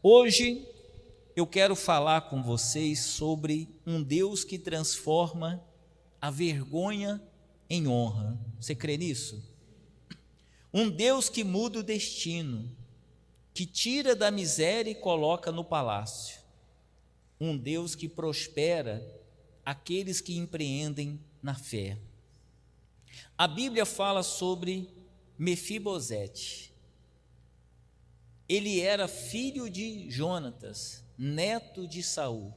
Hoje eu quero falar com vocês sobre um Deus que transforma a vergonha em honra. Você crê nisso? Um Deus que muda o destino, que tira da miséria e coloca no palácio. Um Deus que prospera aqueles que empreendem na fé. A Bíblia fala sobre Mefibosete. Ele era filho de Jonatas, neto de Saul.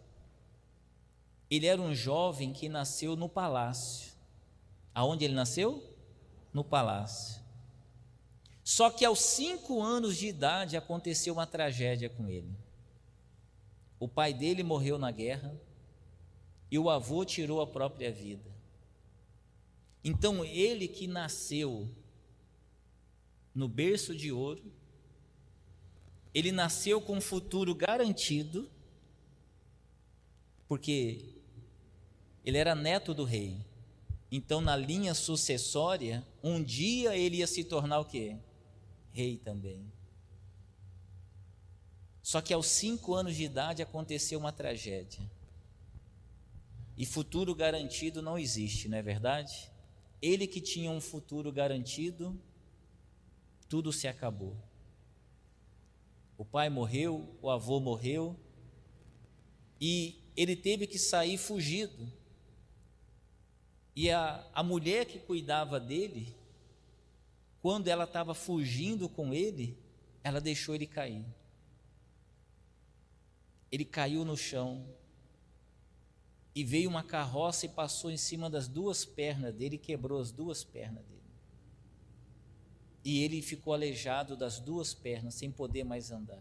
Ele era um jovem que nasceu no palácio. Aonde ele nasceu? No palácio. Só que aos 5 anos de idade aconteceu uma tragédia com ele. O pai dele morreu na guerra e o avô tirou a própria vida. Então ele que nasceu no berço de ouro, ele nasceu com um futuro garantido, porque ele era neto do rei. Então, na linha sucessória, um dia ele ia se tornar o quê? Rei também. Só que aos 5 anos de idade aconteceu uma tragédia. E futuro garantido não existe, não é verdade? Ele que tinha um futuro garantido, tudo se acabou. O pai morreu, o avô morreu, e ele teve que sair fugido. E a mulher que cuidava dele, quando ela estava fugindo com ele, ela deixou ele cair. Ele caiu no chão, e veio uma carroça e passou em cima das 2 pernas dele, e quebrou as 2 pernas dele. E ele ficou aleijado das 2 pernas, sem poder mais andar.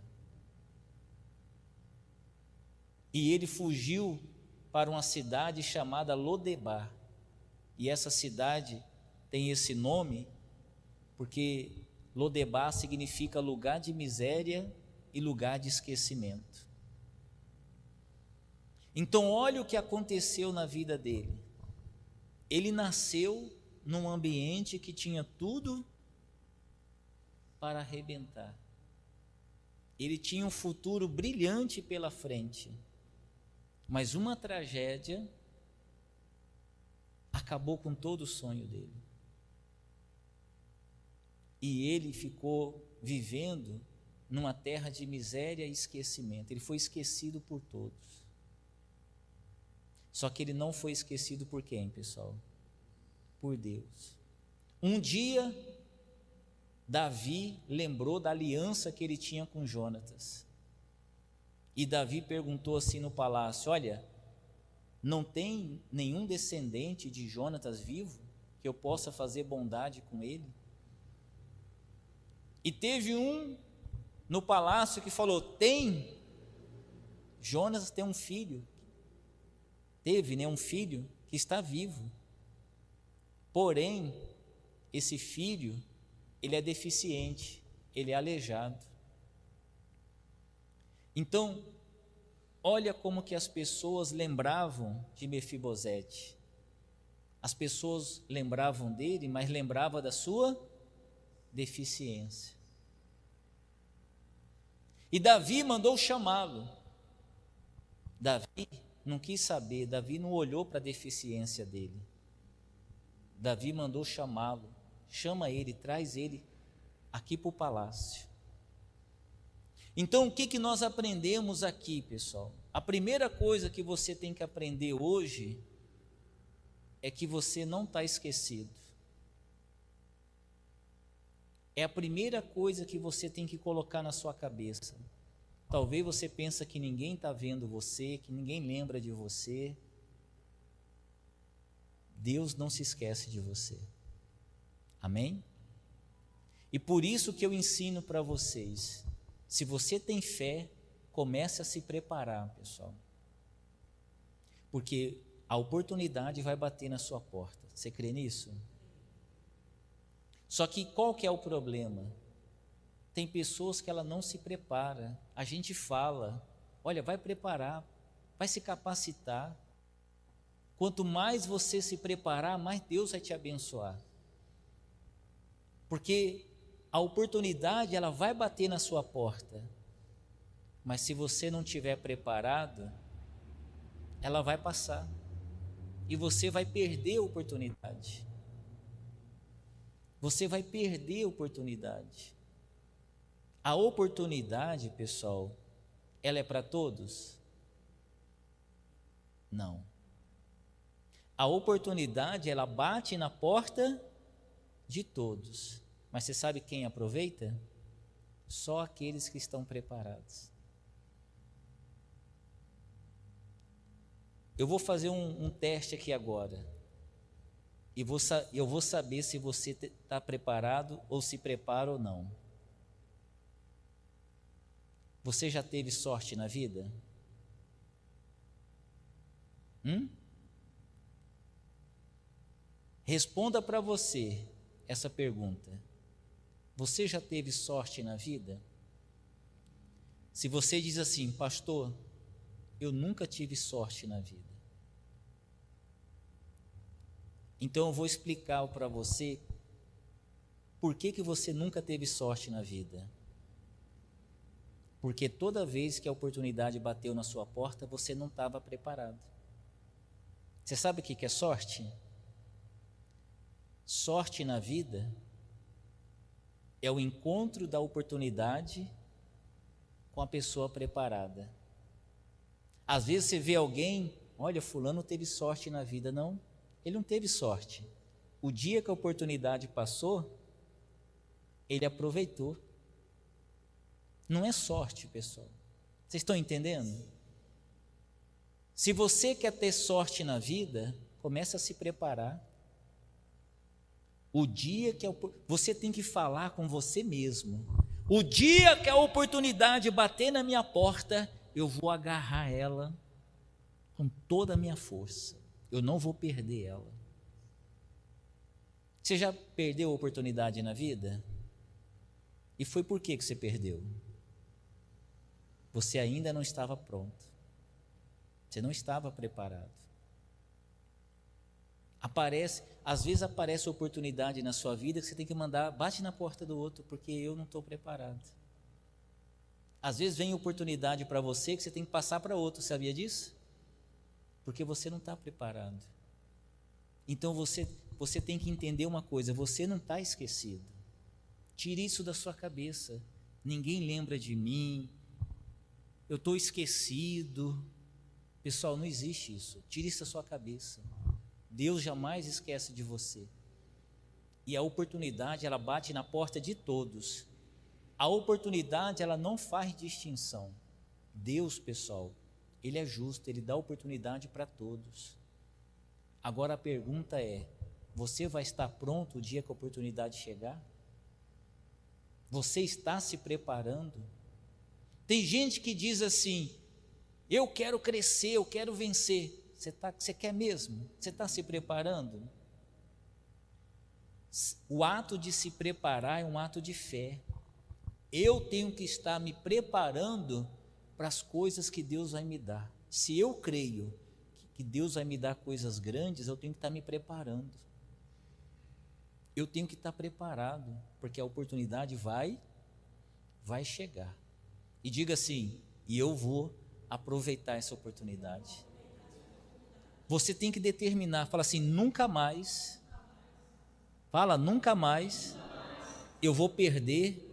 E ele fugiu para uma cidade chamada Lodebar. E essa cidade tem esse nome porque Lodebar significa lugar de miséria e lugar de esquecimento. Então, olha o que aconteceu na vida dele. Ele nasceu num ambiente que tinha tudo para arrebentar. Ele tinha um futuro brilhante pela frente, mas uma tragédia acabou com todo o sonho dele. E ele ficou vivendo numa terra de miséria e esquecimento. Ele foi esquecido por todos. Só que ele não foi esquecido por quem, pessoal? Por Deus. Um dia, Davi lembrou da aliança que ele tinha com Jonatas. E Davi perguntou assim no palácio: olha, não tem nenhum descendente de Jonatas vivo que eu possa fazer bondade com ele? E teve um no palácio que falou: tem. Jonatas tem um filho. Teve, né, um filho que está vivo. Porém, esse filho, ele é deficiente, ele é aleijado. Então, olha como que as pessoas lembravam de Mefibosete. As pessoas lembravam dele, mas lembravam da sua deficiência. E Davi mandou chamá-lo. Davi não quis saber, Davi não olhou para a deficiência dele. Davi mandou chamá-lo. Chama ele, traz ele aqui para o palácio. Então, o que nós aprendemos aqui, pessoal? A primeira coisa que você tem que aprender hoje é que você não está esquecido. É a primeira coisa que você tem que colocar na sua cabeça. Talvez você pense que ninguém está vendo você, que ninguém lembra de você. Deus não se esquece de você. Amém? E por isso que eu ensino para vocês, se você tem fé, comece a se preparar, pessoal. Porque a oportunidade vai bater na sua porta. Você crê nisso? Só que qual que é o problema? Tem pessoas que ela não se prepara. A gente fala: olha, vai preparar, vai se capacitar. Quanto mais você se preparar, mais Deus vai te abençoar. Porque a oportunidade, ela vai bater na sua porta. Mas se você não estiver preparado, ela vai passar. E você vai perder a oportunidade. Você vai perder a oportunidade. A oportunidade, pessoal, ela é para todos? Não. A oportunidade, ela bate na porta de todos. Mas você sabe quem aproveita? Só aqueles que estão preparados. Eu vou fazer um teste aqui agora. E eu vou saber se você está preparado ou se prepara ou não. Você já teve sorte na vida? Responda para você essa pergunta. Você já teve sorte na vida? Se você diz assim, pastor, eu nunca tive sorte na vida. Então eu vou explicar para você por que você nunca teve sorte na vida. Porque toda vez que a oportunidade bateu na sua porta, você não estava preparado. Você sabe o que é sorte? Sorte na vida é o encontro da oportunidade com a pessoa preparada. Às vezes você vê alguém, olha, fulano teve sorte na vida. Não, ele não teve sorte. O dia que a oportunidade passou, ele aproveitou. Não é sorte, pessoal. Vocês estão entendendo? Se você quer ter sorte na vida, comece a se preparar. O dia que você tem que falar com você mesmo. O dia que a oportunidade bater na minha porta, eu vou agarrar ela com toda a minha força. Eu não vou perder ela. Você já perdeu a oportunidade na vida? E foi por que você perdeu? Você ainda não estava pronto. Você não estava preparado. Às vezes aparece oportunidade na sua vida que você tem que mandar, bate na porta do outro, porque eu não estou preparado. Às vezes vem oportunidade para você que você tem que passar para outro, sabia disso? Porque você não está preparado. Então você tem que entender uma coisa, você não está esquecido. Tire isso da sua cabeça. Ninguém lembra de mim, eu estou esquecido. Pessoal, não existe isso. Tire isso da sua cabeça. Deus jamais esquece de você. E a oportunidade, ela bate na porta de todos. A oportunidade, ela não faz distinção. Deus, pessoal, Ele é justo, Ele dá oportunidade para todos. Agora a pergunta é, você vai estar pronto o dia que a oportunidade chegar? Você está se preparando? Tem gente que diz assim, eu quero crescer, eu quero vencer. Você quer mesmo? Você está se preparando? O ato de se preparar é um ato de fé. Eu tenho que estar me preparando para as coisas que Deus vai me dar. Se eu creio que Deus vai me dar coisas grandes, eu tenho que estar me preparando. Eu tenho que estar preparado, porque a oportunidade vai chegar. E diga assim, e eu vou aproveitar essa oportunidade. Você tem que determinar, fala assim, nunca mais eu vou perder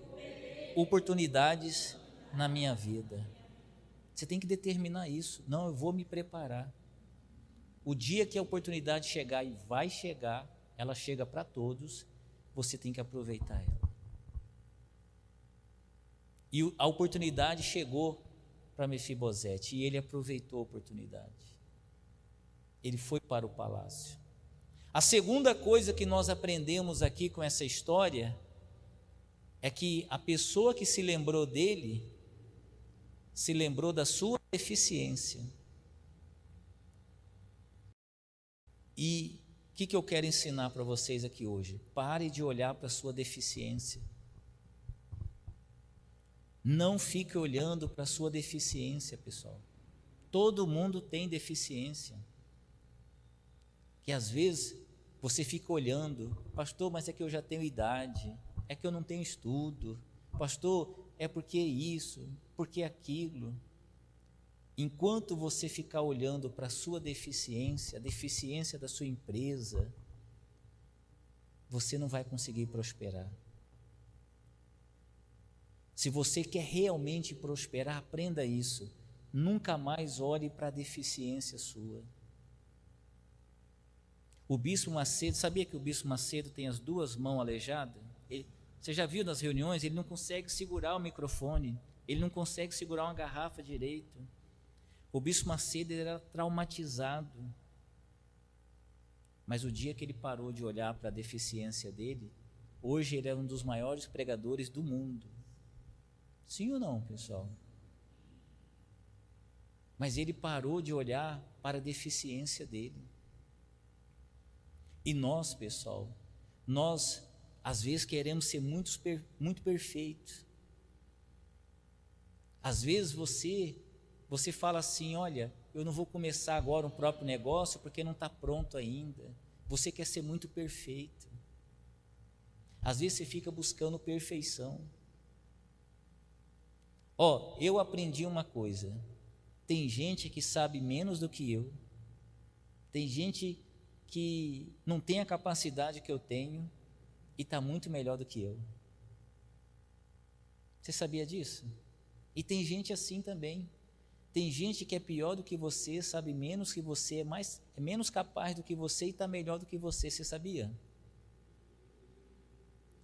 oportunidades na minha vida. Você tem que determinar isso. Não, eu vou me preparar. O dia que a oportunidade chegar, e vai chegar, ela chega para todos, você tem que aproveitar ela. E a oportunidade chegou para Mefibosete, e ele aproveitou a oportunidade. Ele foi para o palácio. A segunda coisa que nós aprendemos aqui com essa história é que a pessoa que se lembrou dele, se lembrou da sua deficiência. E o que eu quero ensinar para vocês aqui hoje? Pare de olhar para a sua deficiência. Não fique olhando para a sua deficiência, pessoal. Todo mundo tem deficiência. Que às vezes você fica olhando, pastor, mas é que eu já tenho idade, é que eu não tenho estudo, pastor, é porque isso, porque aquilo. Enquanto você ficar olhando para a sua deficiência, a deficiência da sua empresa, você não vai conseguir prosperar. Se você quer realmente prosperar, aprenda isso. Nunca mais olhe para a deficiência sua. O Bispo Macedo, sabia que o Bispo Macedo tem as duas mãos aleijadas? Você já viu nas reuniões, ele não consegue segurar o microfone, ele não consegue segurar uma garrafa direito. O Bispo Macedo era traumatizado. Mas o dia que ele parou de olhar para a deficiência dele, hoje ele é um dos maiores pregadores do mundo. Sim ou não, pessoal? Mas ele parou de olhar para a deficiência dele. E nós, pessoal, nós às vezes queremos ser muito perfeitos. Às vezes você fala assim, olha, eu não vou começar agora um próprio negócio porque não está pronto ainda. Você quer ser muito perfeito. Às vezes você fica buscando perfeição. Eu aprendi uma coisa. Tem gente que sabe menos do que eu. Tem gente que não tem a capacidade que eu tenho e está muito melhor do que eu. Você sabia disso? E tem gente assim também. Tem gente que é pior do que você, sabe menos que você, é menos capaz do que você e está melhor do que você. Você sabia?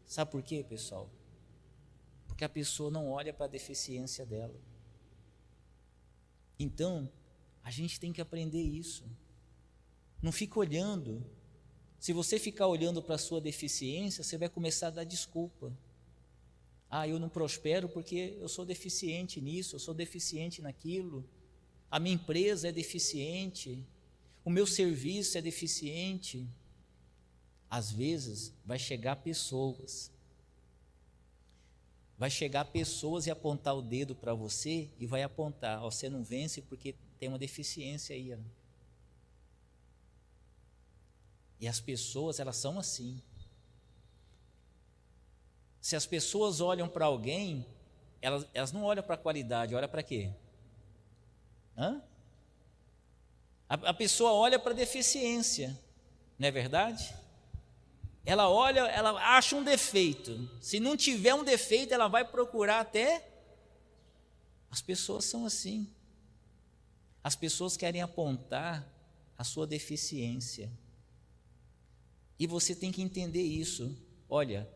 Sabe por quê, pessoal? Porque a pessoa não olha para a deficiência dela. Então, a gente tem que aprender isso. Não fica olhando. Se você ficar olhando para a sua deficiência, você vai começar a dar desculpa. Eu não prospero porque eu sou deficiente nisso, eu sou deficiente naquilo. A minha empresa é deficiente. O meu serviço é deficiente. Às vezes, vai chegar pessoas e apontar o dedo para você e vai apontar, você não vence porque tem uma deficiência aí. E as pessoas, elas são assim. Se as pessoas olham para alguém, elas não olham para a qualidade, olham para quê? A pessoa olha para a deficiência, não é verdade? Ela olha, ela acha um defeito. Se não tiver um defeito, ela vai procurar até. As pessoas são assim. As pessoas querem apontar a sua deficiência. E você tem que entender isso. Olha,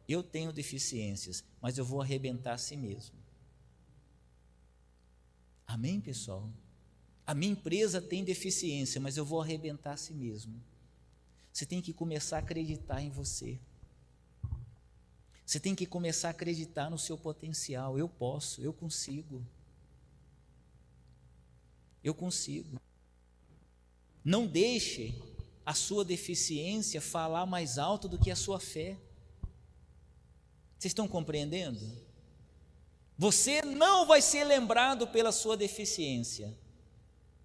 eu tenho deficiências, mas eu vou arrebentar a si mesmo. Amém, pessoal? A minha empresa tem deficiência, mas eu vou arrebentar a si mesmo. Você tem que começar a acreditar em você. Você tem que começar a acreditar no seu potencial. Eu posso, eu consigo. Eu consigo. Não deixe a sua deficiência falar mais alto do que a sua fé. Vocês estão compreendendo? Você não vai ser lembrado pela sua deficiência.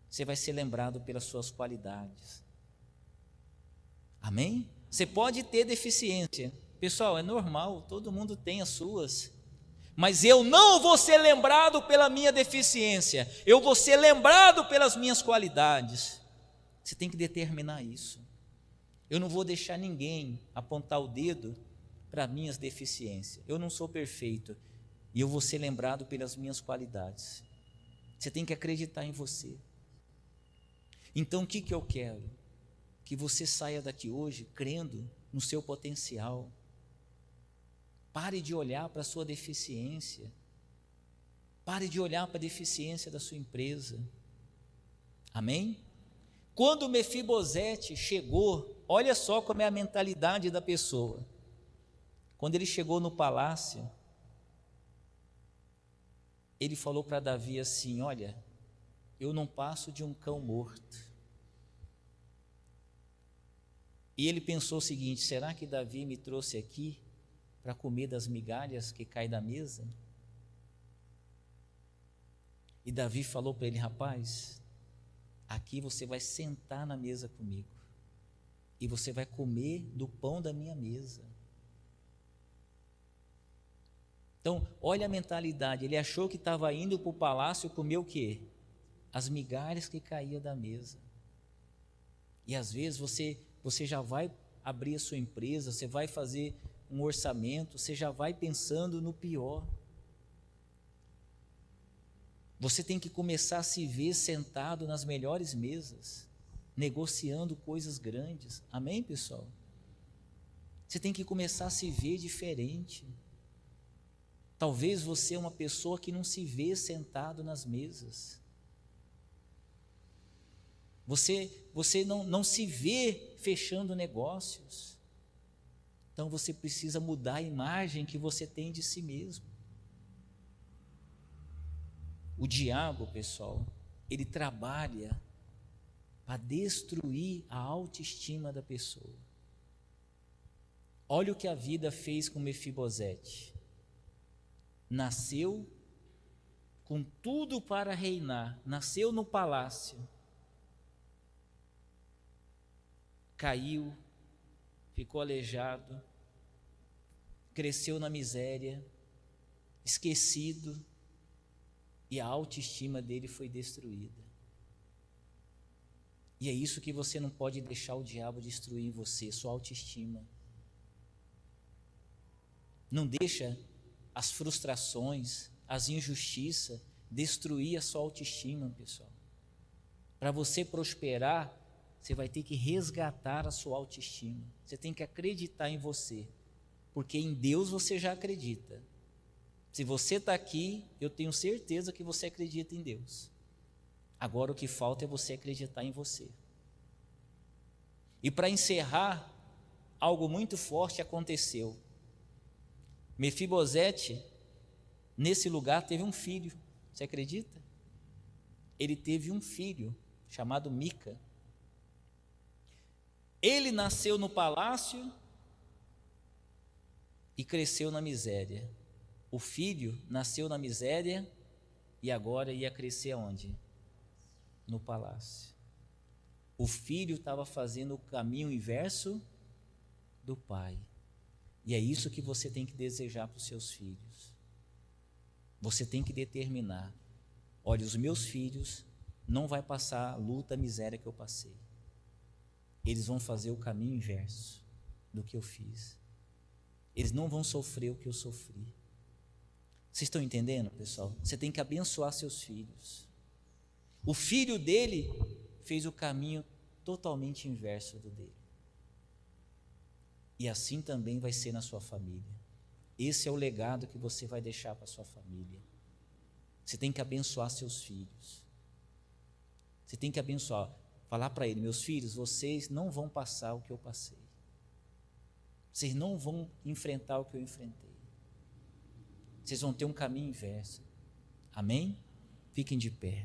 Você vai ser lembrado pelas suas qualidades. Amém? Você pode ter deficiência. Pessoal, é normal, todo mundo tem as suas. Mas eu não vou ser lembrado pela minha deficiência. Eu vou ser lembrado pelas minhas qualidades. Você tem que determinar isso. Eu não vou deixar ninguém apontar o dedo para minhas deficiências. Eu não sou perfeito. E eu vou ser lembrado pelas minhas qualidades. Você tem que acreditar em você. Então, o que eu quero? Que você saia daqui hoje crendo no seu potencial. Pare de olhar para a sua deficiência. Pare de olhar para a deficiência da sua empresa. Amém? Quando Mefibosete chegou, olha só como é a mentalidade da pessoa. Quando ele chegou no palácio, ele falou para Davi assim, olha, eu não passo de um cão morto. E ele pensou o seguinte, será que Davi me trouxe aqui para comer das migalhas que caem da mesa? E Davi falou para ele, rapaz, aqui você vai sentar na mesa comigo e você vai comer do pão da minha mesa. Então, olha a mentalidade. Ele achou que estava indo para o palácio comer o quê? As migalhas que caíam da mesa. E às vezes você já vai abrir a sua empresa, você vai fazer um orçamento, você já vai pensando no pior. Você tem que começar a se ver sentado nas melhores mesas, negociando coisas grandes. Amém, pessoal? Você tem que começar a se ver diferente. Talvez você é uma pessoa que não se vê sentado nas mesas. Você não se vê fechando negócios. Então você precisa mudar a imagem que você tem de si mesmo. O diabo, pessoal, ele trabalha para destruir a autoestima da pessoa. Olha o que a vida fez com Mefibosete. Nasceu com tudo para reinar, nasceu no palácio, caiu, ficou aleijado, cresceu na miséria, esquecido, e a autoestima dele foi destruída. E é isso que você não pode deixar o diabo destruir em você, sua autoestima. Não deixa as frustrações, as injustiças destruir a sua autoestima, pessoal. Para você prosperar, você vai ter que resgatar a sua autoestima. Você tem que acreditar em você, porque em Deus você já acredita. Se você está aqui, eu tenho certeza que você acredita em Deus. Agora o que falta é você acreditar em você. E para encerrar, algo muito forte aconteceu. Mefibosete, nesse lugar, teve um filho. Você acredita? Ele teve um filho chamado Mica. Ele nasceu no palácio e cresceu na miséria. O filho nasceu na miséria e agora ia crescer aonde? No palácio. O filho estava fazendo o caminho inverso do pai. E é isso que você tem que desejar para os seus filhos. Você tem que determinar: olha, os meus filhos não vão passar a luta, a miséria que eu passei. Eles vão fazer o caminho inverso do que eu fiz. Eles não vão sofrer o que eu sofri. Vocês estão entendendo, pessoal? Você tem que abençoar seus filhos. O filho dele fez o caminho totalmente inverso do dele. E assim também vai ser na sua família. Esse é o legado que você vai deixar para a sua família. Você tem que abençoar seus filhos. Você tem que abençoar, falar para ele: meus filhos, vocês não vão passar o que eu passei. Vocês não vão enfrentar o que eu enfrentei. Vocês vão ter um caminho inverso. Amém? Fiquem de pé.